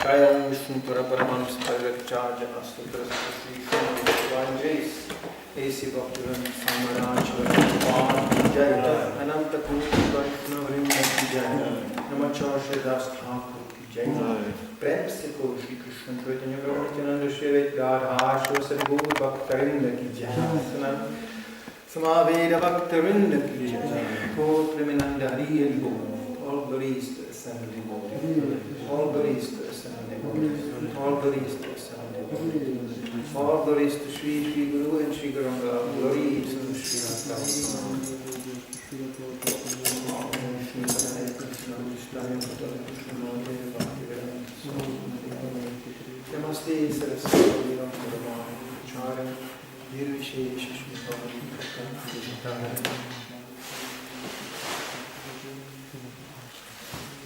Jayam Vishnu Paraparamam Spagacharjana Sutrasthi Shri Jays A.C. Bhaktivan Samaraj Jai Ananta Kuni Vaishnav Rimati Jai Namachar Shri Das Thakur Ki Jai Prem Se Ko Shri Krishna Chaitanya Prabhu Nityananda Shri Radha Shri Sari Gaur Bhaktarinda Ki Jai Samaveda Bhaktarinda Ki Jai Ko Premananda Hari Hari Bol. All glories to Assembly Body. All glories to Assembly Body. All glories to Assembly Body. All glories to Sri Sri Guru and Sri Garanga. Glories to Sri Radha. Namaste Saraswati Charan Nirvishesh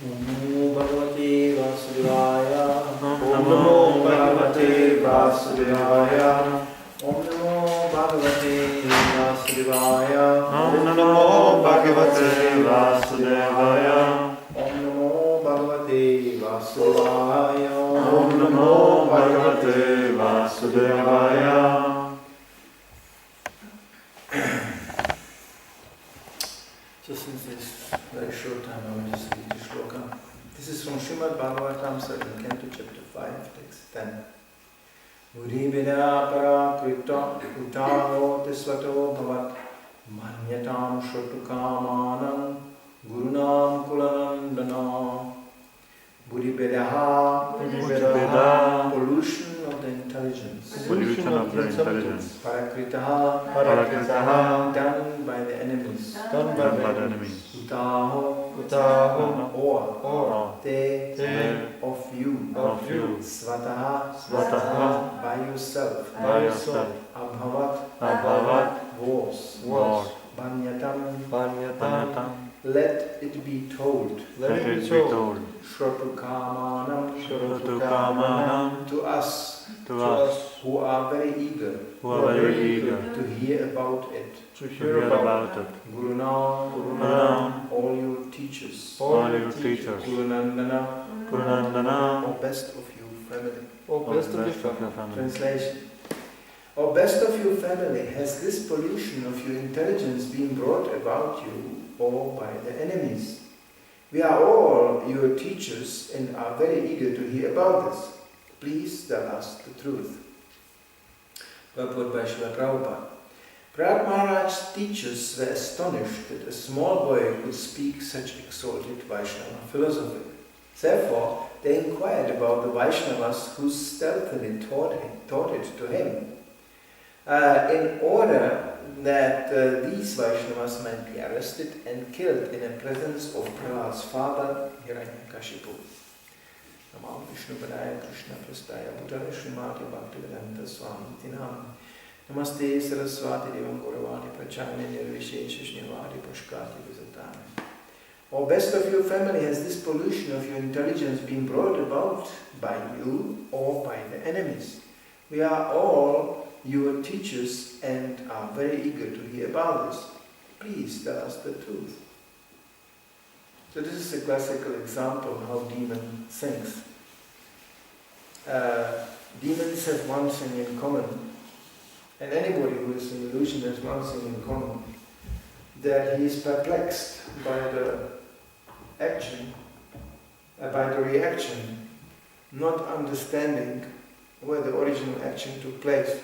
Namo Bhagavate Vasudevaya. Om Namo Bhagavate Vasudevaya. Om Namo Bhagavate Vasudevaya. Om Namo Bhagavate Vasudevaya. Om Namo Bhagavate Vasudevaya. Om Namo Bhagavate Vasudevaya. Just in this very short time, I will just read the shloka. This is from Srimad Bhagavatam, 2nd Canto, chapter 5, text 10. Murivida parakrita utaro tisvato bhavat manyatam shrotukamanam gurunam kulanandana. Buddhivedaha, pollution of the intelligence. Pollution of the intelligence. Parakritaha, done by the enemies. Done by the enemies. Utaho, or, te, of you. Svataha, by yourself. Abhavat, was. Banyatam, let it be told. Shrotukamanam, to us, who are very eager, to hear about it. Gurunam, all your teachers. Gurunandana, O best of you family. Translation. O best of your family, has this pollution of your intelligence been brought about you or by the enemies? We are all your teachers and are very eager to hear about this. Please tell us the truth. Purport by Srila Prabhupada. Prahlad Maharaj's teachers were astonished that a small boy could speak such exalted Vaishnava philosophy. Therefore, they inquired about the Vaishnavas who stealthily taught it to him. In order that these Vaishnavas might be arrested and killed in the presence of Prahlad's father, Hiranyakashipu. Namo Vishnu Padaya Krishna Prastaya Bhutale Srimati Bhaktivedanta Swami Tinam. Namaste Saraswati Devam Gauravani Prachane Nirvishesha Shnivadi Pushkati Vizatami. O best of your family, has this pollution of your intelligence been brought about by you or by the enemies? We are all your teachers and are very eager to hear about this. Please tell us the truth. So this is a classical example of how demon thinks. Demons have one thing in common, and anybody who is in illusion has one thing in common, that he is perplexed by the action, by the reaction, not understanding where the original action took place.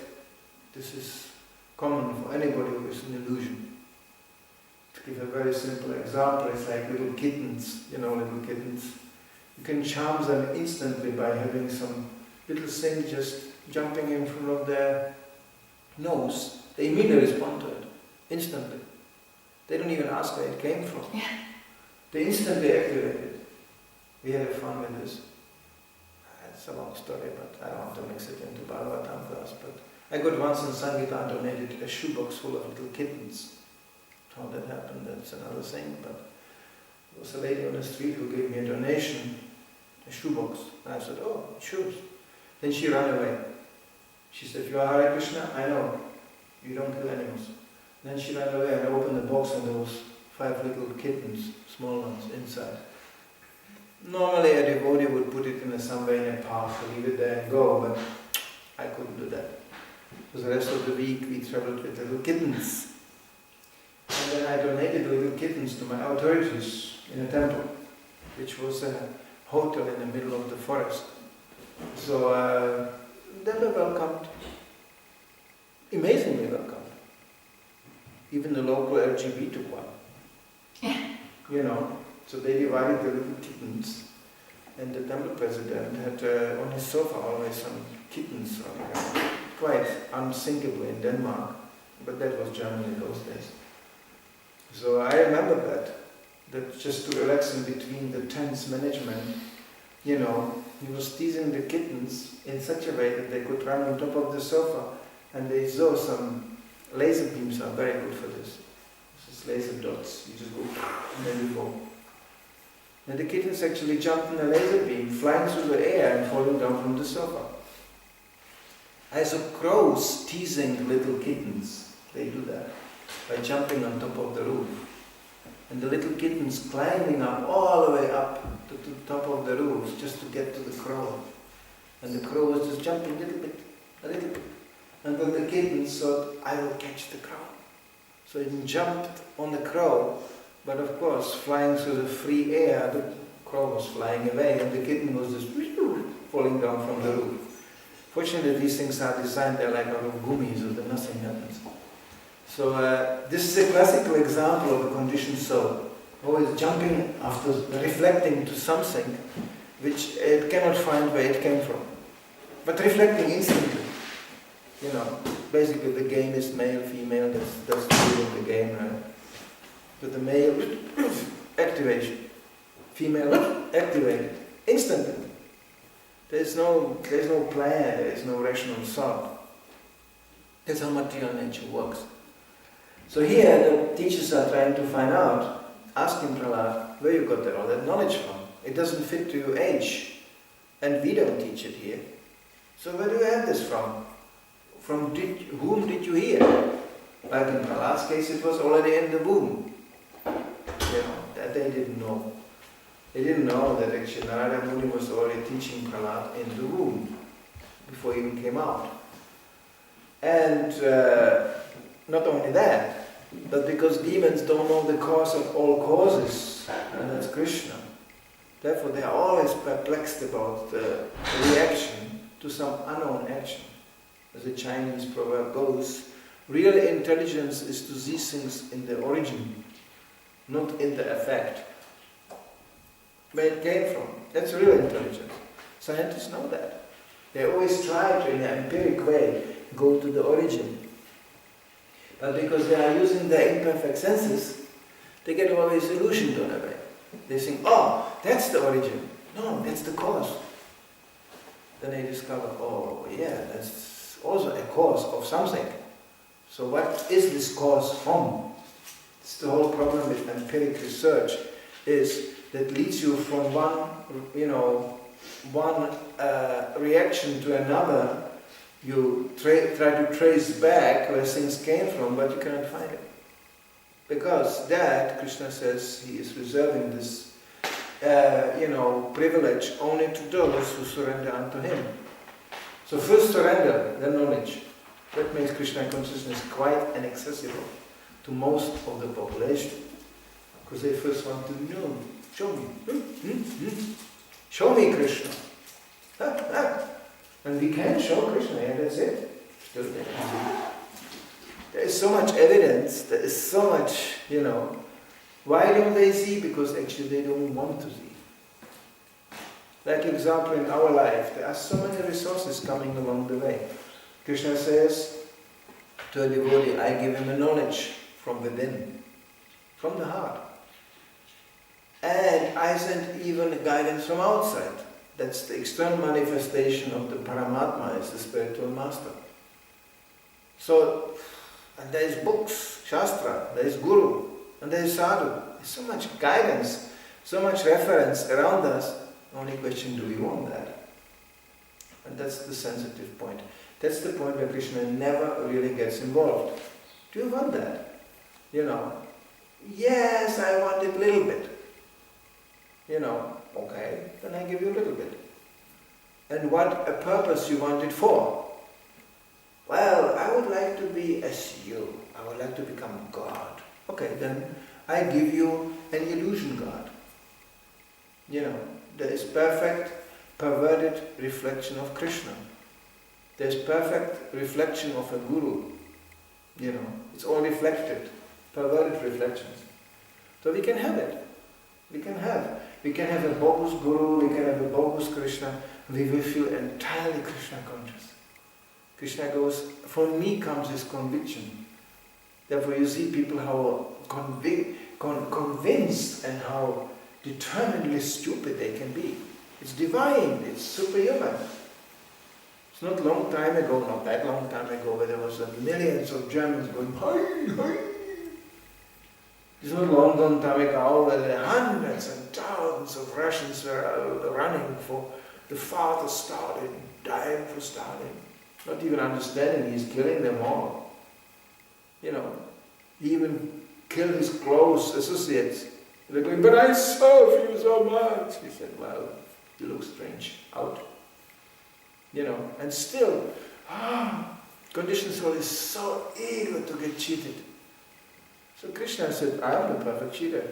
This is common for anybody who is in illusion. To give a very simple example, it's like little kittens, little kittens. You can charm them instantly by having some little thing just jumping in front of their nose. They immediately respond to it, instantly. They don't even ask where it came from. They instantly activate it. We had fun with this. It's a long story, but I don't want to mix it into Bhagavatam for us. But I got once in Sangita donated a shoebox full of little kittens. How that happened, that's another thing, but there was a lady on the street who gave me a donation, a shoebox, and I said, oh, shoes. Then she ran away. She said, if you are Hare Krishna, I know, you don't kill animals. Then she ran away and I opened the box and there was 5 little kittens, small ones, inside. Normally a devotee would put it in somewhere in a park, leave it there and go, but I couldn't do that. For the rest of the week we traveled with little kittens. And then I donated the little kittens to my authorities in a temple, which was a hotel in the middle of the forest. So they were welcomed, amazingly welcomed. Even the local LGB took one. You know, so they divided the little kittens, and the temple president had on his sofa always some kittens running around. Quite unthinkable in Denmark, but that was Germany in those days. So I remember that just to relax in between the tense management, you know, he was teasing the kittens in such a way that they could run on top of the sofa, and they saw some laser beams are very good for this. This is laser dots, you just go and then you go. And the kittens actually jumped in a laser beam, flying through the air and falling down from the sofa. I saw crows teasing little kittens. They do that by jumping on top of the roof. And the little kittens climbing up all the way up to the top of the roof just to get to the crow. And the crow was just jumping a little bit. And then the kittens thought, I will catch the crow. So it jumped on the crow, but of course, flying through the free air, the crow was flying away and the kitten was just falling down from the roof. Fortunately, these things are designed, they're like out of gummies, so that nothing happens. So this is a classical example of a conditioned soul, always jumping after reflecting to something which it cannot find where it came from, but reflecting instantly. You know, basically the game is male, female, that's the rule of the game, right? But the male, activation, female, activated, instantly. There's no plan, there is no rational thought. That's how material nature works. So here the teachers are trying to find out, asking Prahlad, where you got all that knowledge from? It doesn't fit to your age, and we don't teach it here. So where do you have this from? From whom did you hear? Like in Prahlad's case, it was already in the womb. You know, that they didn't know. They didn't know that actually Narada Muni was already teaching Prahlad in the womb, before he even came out. And not only that, but because demons don't know the cause of all causes, and that's Krishna. Therefore they are always perplexed about the reaction to some unknown action. As the Chinese proverb goes, real intelligence is to see things in the origin, not in the effect. Where it came from. That's real intelligence. Scientists know that. They always try to, in an empiric way, go to the origin. But because they are using their imperfect senses, they get always illusioned on a way. They think, oh, that's the origin. No, that's the cause. Then they discover, oh, yeah, that's also a cause of something. So what is this cause from? It's the whole problem with empiric research, is that leads you from one reaction to another. You try to trace back where things came from, but you cannot find it. Because that, Krishna says, he is reserving this, privilege only to those who surrender unto him. So first surrender, then knowledge. That makes Krishna consciousness quite inaccessible to most of the population. Because they first want to know. Show me. Show me Krishna. And we can show Krishna, and that's it. Still there is so much evidence, there is so much, Why don't they see? Because actually they don't want to see. Like example in our life, there are so many resources coming along the way. Krishna says to a devotee, I give him a knowledge from within, from the heart. And I send even guidance from outside. That's the external manifestation of the Paramatma, is the spiritual master. So, and there is books, Shastra, there is Guru, and there is Sadhu. There's so much guidance, so much reference around us. Only question, do we want that? And that's the sensitive point. That's the point where Krishna never really gets involved. Do you want that? Yes, I want it a little bit. Okay, then I give you a little bit. And what a purpose you want it for? Well, I would like to be as you. I would like to become God. Okay, then I give you an illusion God. There is perfect, perverted reflection of Krishna. There is perfect reflection of a guru. It's all reflected, perverted reflections. So we can have it. We can have a bogus guru, we can have a bogus Krishna. We will feel entirely Krishna conscious. Krishna goes, for me comes this conviction. Therefore you see people how convinced and how determinedly stupid they can be. It's divine, it's superhuman. It's not long time ago, not that long time ago, where there was millions of Germans going, hi, hi. It's not long time ago where there hundreds and thousands of Russians were running for the father Stalin, dying for Stalin. Not even understanding he's killing them all. He even killed his close associates. They're going, but I serve you so much. He said, well, you look strange, out. And still, conditioned soul is so eager to get cheated. So Krishna said, I am the perfect cheater.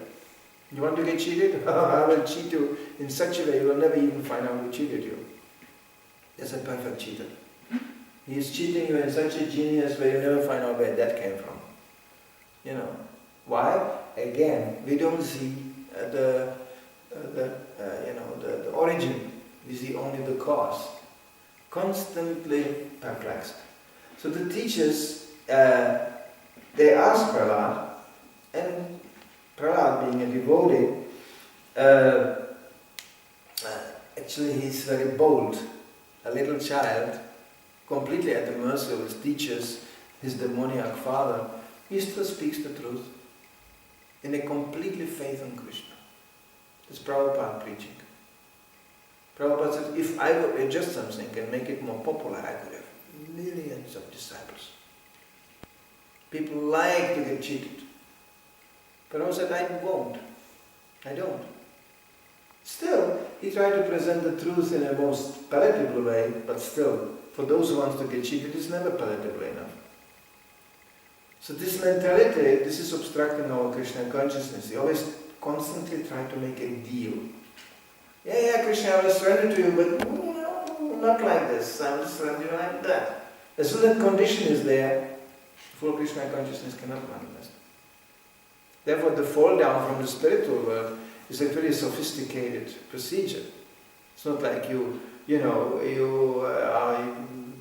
You want to get cheated? I will cheat you in such a way you will never even find out who cheated you. That's a perfect cheater. He is cheating you in such a genius way you never find out where that came from. Why? Again, we don't see the origin. We see only the cause. Constantly perplexed. So the teachers, they asked Prahlad, and Prahlad being a devotee, actually he's very bold. A little child, completely at the mercy of his teachers, his demoniac father, he still speaks the truth in a completely faith in Krishna. It's Prabhupada preaching. Prabhupada said, if I would adjust something and make it more popular, I could have millions of disciples. People like to get cheated. Prabhupada said, I won't. I don't. Still, he tried to present the truth in a most palatable way, but still, for those who want to get cheated, it's never palatable enough. So this mentality, this is obstructing our Krishna consciousness. They always constantly try to make a deal. Yeah, Krishna, I will surrender to you, but not like this. I will surrender you like that. As soon as that condition is there, full Krishna consciousness cannot manifest. Therefore, the fall down from the spiritual world is a very sophisticated procedure. It's not like you are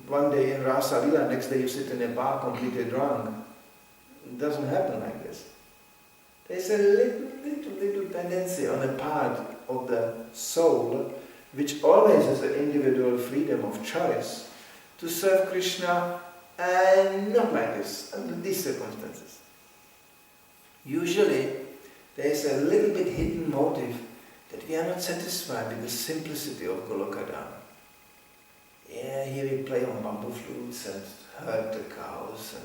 one day in Rasa Lila, next day you sit in a bar completely drunk. It doesn't happen like this. There's a little tendency on the part of the soul, which always has an individual freedom of choice, to serve Krishna, and not like this, under these circumstances. Usually, there is a little bit hidden motive that we are not satisfied with the simplicity of Golokadam. Yeah, here we play on bamboo flutes and herd the cows,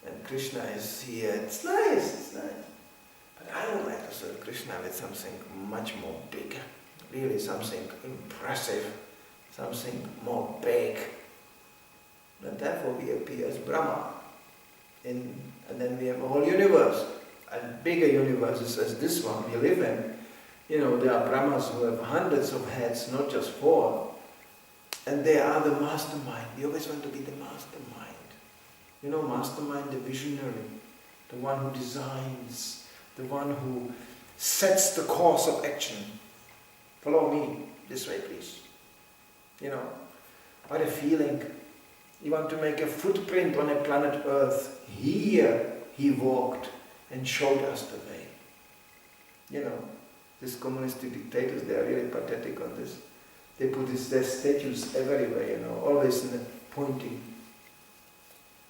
and Krishna is here. It's nice. But I would like to serve Krishna with something much more bigger, really something impressive, something more big. And therefore we appear as Brahma. And then we have a whole universe, and bigger universes as this one we live in. There are Brahmas who have hundreds of heads, not just 4. And they are the mastermind. We always want to be the mastermind. Mastermind, the visionary, the one who designs, the one who sets the course of action. Follow me this way, please. What a feeling. You want to make a footprint on a planet Earth. Here he walked and showed us the way. These communistic dictators, they are really pathetic on this. They put their statues everywhere, always in a pointing.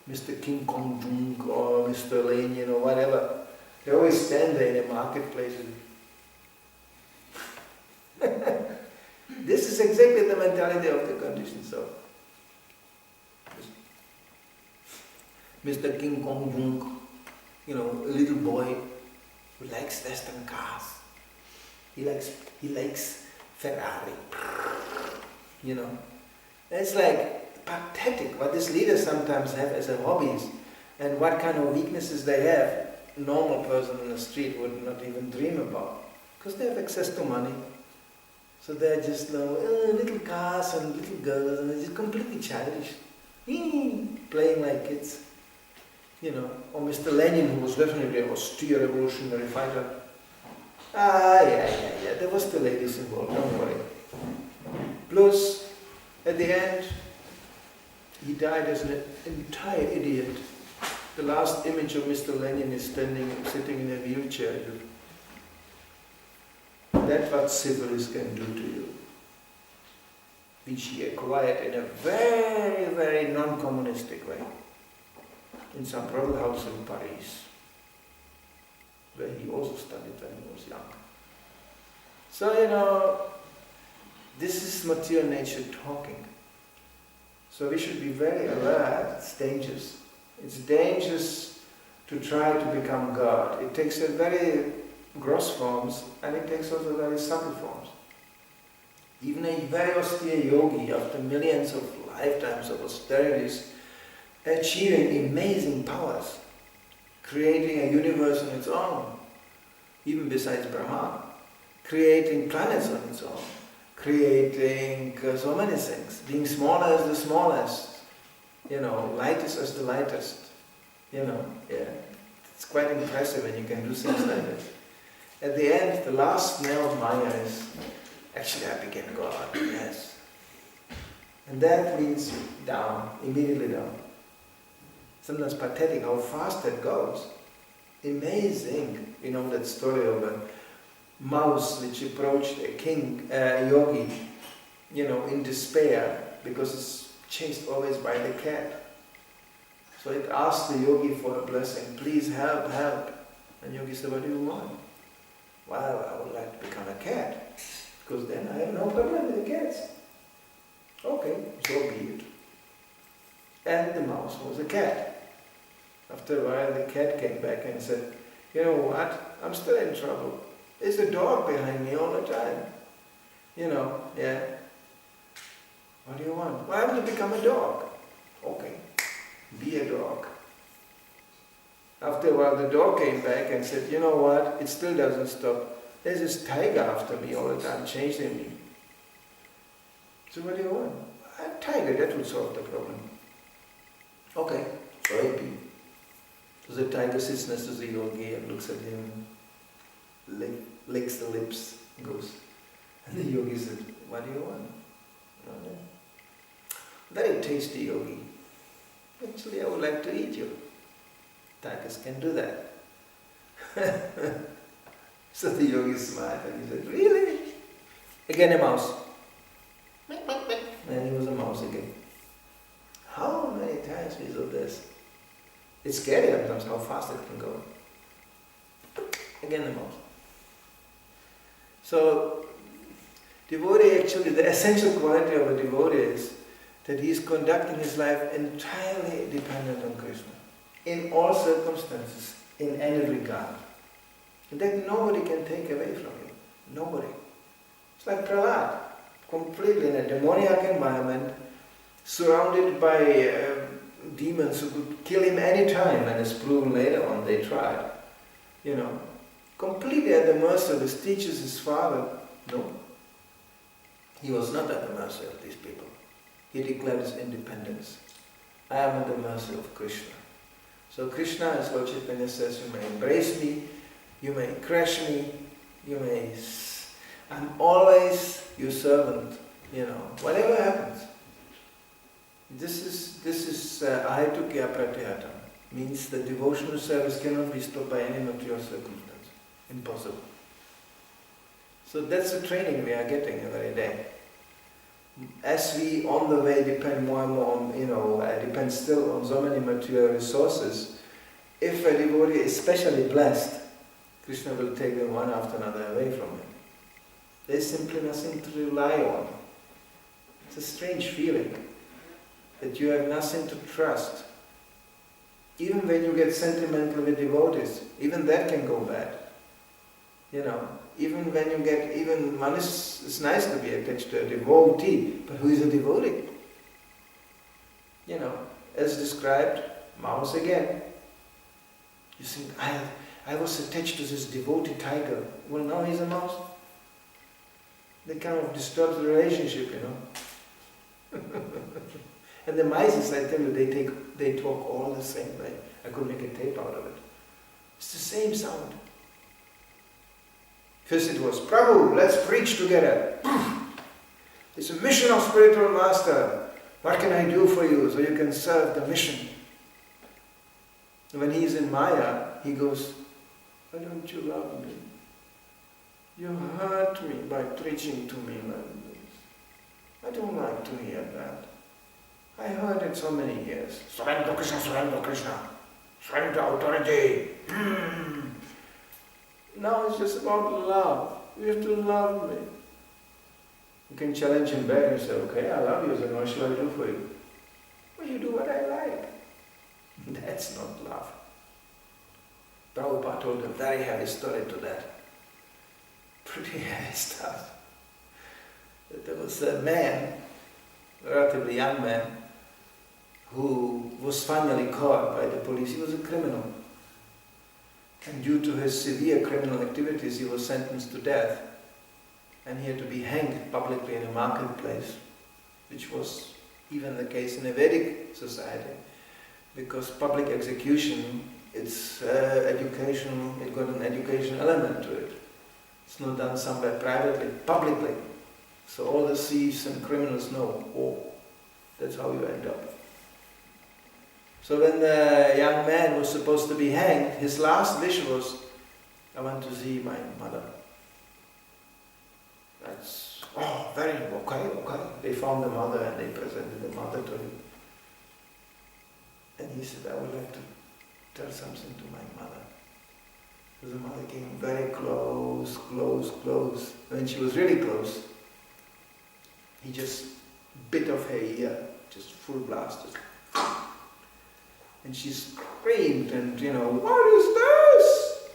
Mr. King Kong Jung or Mr. Lane, whatever. They always stand there in a marketplace. This is exactly the mentality of the conditioned soul. Mr. King Kong Jung, a little boy who likes Western cars. He likes Ferrari. You know, it's like pathetic what these leaders sometimes have as a hobbies and what kind of weaknesses they have. A normal person in the street would not even dream about, because they have access to money. So they're just little cars and little girls, and they're just completely childish, playing like kids. You know, or Mr. Lenin, who was definitely an austere revolutionary fighter. Yeah, there was the ladies involved, don't worry. Plus, at the end, he died as an entire idiot. The last image of Mr. Lenin is sitting in a wheelchair. That's what syphilis can do to you, which he acquired in a very, very non-communistic way, in some royal house in Paris, where he also studied when he was young. So, you know, this is material nature talking. So we should be very aware. It's dangerous. It's dangerous to try to become God. It takes a very gross forms, and it takes also very subtle forms. Even a very austere yogi, after millions of lifetimes of austerities, achieving amazing powers, creating a universe on its own, even besides Brahma, creating planets on its own, creating so many things, being smaller as the smallest, you know, lightest as the lightest, you know, yeah. It's quite impressive when you can do things like this. At the end, the last nail of Maya is, actually I became God, yes. And that means down, immediately down. Sometimes pathetic how fast that goes. Amazing. You know that story of a mouse which approached a king, yogi, you know, in despair, because it's chased always by the cat. So it asked the yogi for a blessing, please help, help. And yogi said, what do you want? Well, I would like to become a cat, because then I have no problem with the cats. Okay, so be it. And the mouse was a cat. After a while, the cat came back and said, you know what, I'm still in trouble. There's a dog behind me all the time. You know, yeah. What do you want? Well, I want to become a dog. Okay, be a dog. After a while, the dog came back and said, you know what, it still doesn't stop. There's this tiger after me all the time, chasing me. So what do you want? A tiger, that would solve the problem. Okay, so it be. So the tiger sits next to the yogi and looks at him, licks the lips, and goes. And the yogi said, what do you want? Very tasty, yogi. Actually, I would like to eat you. Tigers can do that. So the yogi smiled and he said, really? Again a mouse. And he was a mouse again. How many times we do this? It's scary sometimes how fast it can go. Again a mouse. So, devotee actually, the essential quality of a devotee is that he is conducting his life entirely dependent on Krishna. In all circumstances, in any regard. And that nobody can take away from you. Nobody. It's like Prahlad, completely in a demoniac environment, surrounded by demons who could kill him any time, and as proven later on, they tried. You know, completely at the mercy of his teachers, his father. No. He was not at the mercy of these people. He declared his independence. I am at the mercy of Krishna. So Krishna, as Lord Chaitanya says, you may embrace me, you may crush me, you may... I'm always your servant, you know, whatever happens. This is ahetukya pratyahata, means that devotional service cannot be stopped by any material circumstance. Impossible. So that's the training we are getting every day. As we on the way depend more and more on, you know, depend still on so many material resources, if a devotee is especially blessed, Krishna will take them one after another away from him. There's simply nothing to rely on. It's a strange feeling that you have nothing to trust. Even when you get sentimental with devotees, even that can go bad. You know, Even when you get, even one is, it's nice to be attached to a devotee, but who is a devotee? You know, as described, mouse again. You think, I was attached to this devotee tiger. Well, now he's a mouse. That kind of disturbs the relationship, you know. And the mice, I tell you, they talk all the same way. I could make a tape out of it. It's the same sound. First it was, Prabhu, let's preach together. It's a mission of spiritual master. What can I do for you so you can serve the mission? When he's in Maya, he goes, why don't you love me? You hurt me by preaching to me like this. I don't like to hear that. I heard it so many years. Surrender Krishna, surrender Krishna. Surrender authority. Now it's just about love. You have to love me. You can challenge him back and say, okay, I love you, so what shall I do for you? Well, you do what I like. That's not love. Prabhupada told a very heavy story to that. Pretty heavy stuff. There was a man, a relatively young man, who was finally caught by the police. He was a criminal. And due to his severe criminal activities, he was sentenced to death. And he had to be hanged publicly in a marketplace, which was even the case in a Vedic society, because public execution, it's educational, it got an education element to it. It's not done somewhere privately, publicly. So all the thieves and criminals know, oh, that's how you end up. So when the young man was supposed to be hanged, his last wish was, I want to see my mother. That's, oh, very, okay. They found the mother and they presented the mother to him. And he said, I would like to tell something to my mother. So the mother came very close. When she was really close, he just bit off her ear, just full blast. And she screamed and, what is this?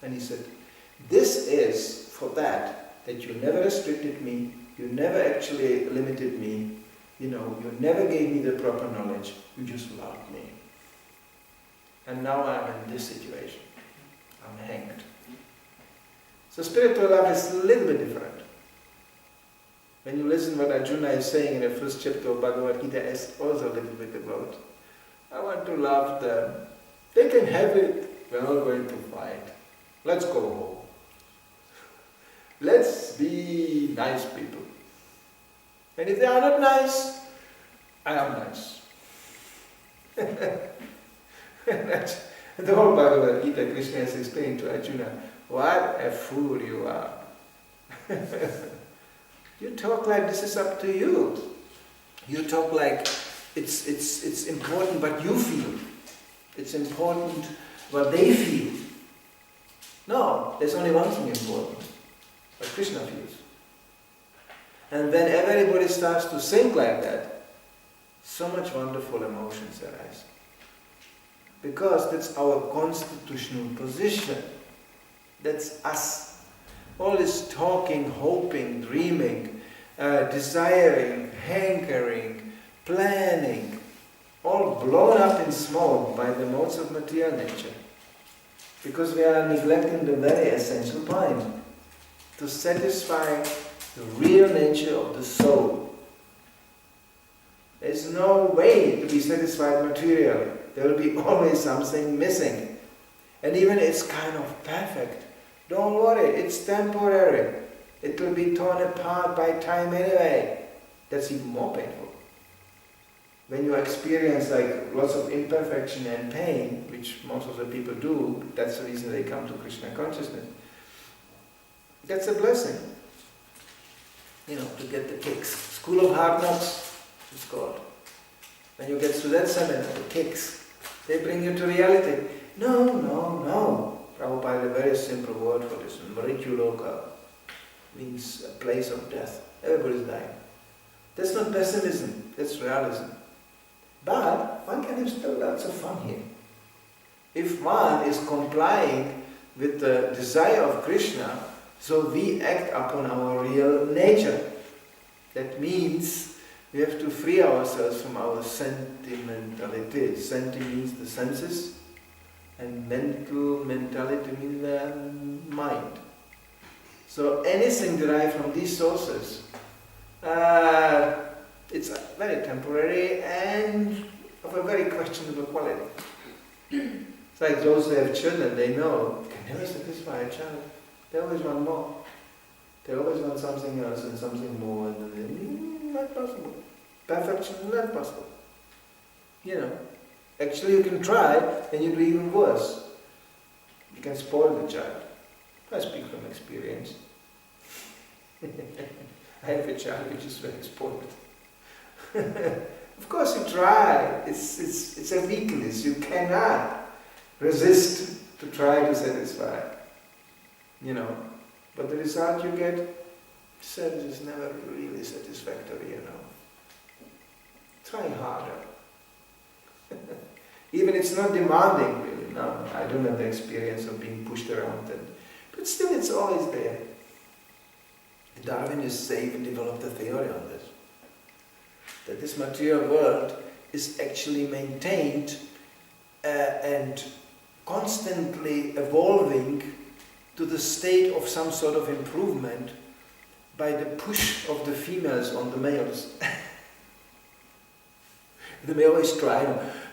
And he said, this is for that you never restricted me, you never actually limited me, you never gave me the proper knowledge, you just loved me. And now I'm in this situation. I'm hanged. So spiritual love is a little bit different. When you listen what Arjuna is saying in the first chapter of Bhagavad Gita, is also a little bit about, I want to love them. They can have it. We're not going to fight. Let's go home. Let's be nice people. And if they are not nice, I am nice. The whole Bhagavad Gita, Krishna has explained to Arjuna, what a fool you are. You talk like this is up to you. You talk like it's important what you feel. It's important what they feel. No, there's only one thing important, what Krishna feels. And when everybody starts to think like that, so much wonderful emotions arise. Because that's our constitutional position. That's us. All this talking, hoping, dreaming, desiring, hankering, planning, all blown up in smoke by the modes of material nature. Because we are neglecting the very essential point, to satisfy the real nature of the soul. There is no way to be satisfied materially. There will be always something missing. And even it's kind of perfect. Don't worry, it's temporary. It will be torn apart by time anyway. That's even more painful. When you experience like lots of imperfection and pain, which most of the people do, that's the reason they come to Krishna consciousness. That's a blessing. To get the kicks. School of Hard Knocks, it's called. When you get through that seminar, the kicks, they bring you to reality. No. Prabhupada, a very simple word for this. Mrityu-loka means a place of death. Everybody's dying. That's not pessimism, that's realism. But one can have still lots of fun here. If one is complying with the desire of Krishna, So we act upon our real nature. That means we have to free ourselves from our sentimentality. Senti means the senses, and mentality means the mind. So anything derived from these sources, it's very temporary and of a very questionable quality. It's like those who have children, they know, can never satisfy a child. They always want more. They always want something else and something more, and then, not possible. Perfection, not possible. You know, actually you can try and you do even worse. You can spoil the child. I speak from experience. I have a child which is very spoiled. Of course you try. It's a weakness. You cannot resist to try to satisfy. You know. But the result you get is never really satisfactory, you know. Try harder. Even it's not demanding really, no. I don't have the experience of being pushed around, but still it's always there. The Darwinists even developed a theory on this. That this material world is actually maintained and constantly evolving to the state of some sort of improvement by the push of the females on the males. The male always try,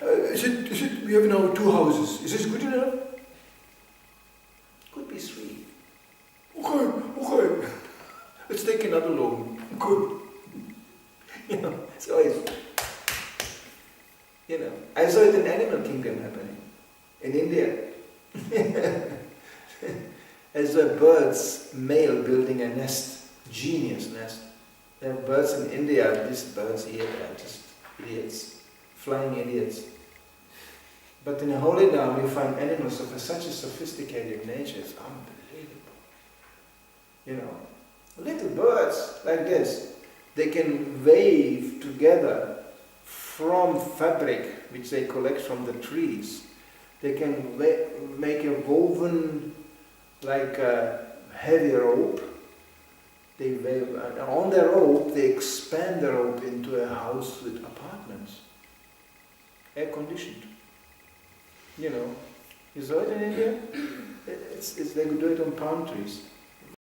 we have now 2 houses, is this good enough? Could be 3. Okay, let's take another loan, good. You know, it's always, you know, I saw it in Animal Kingdom happening, in India. As a bird's male building a nest, genius nest. There are birds in India, these birds here are just idiots, flying idiots. But in a holy dam you find animals of such a sophisticated nature, it's unbelievable. You know, little birds like this, they can wave together from fabric which they collect from the trees. They can make a woven like a heavy rope. They wave, on the rope they expand the rope into a house with apartments, air conditioned. You know, you saw it in India? They do it on palm trees.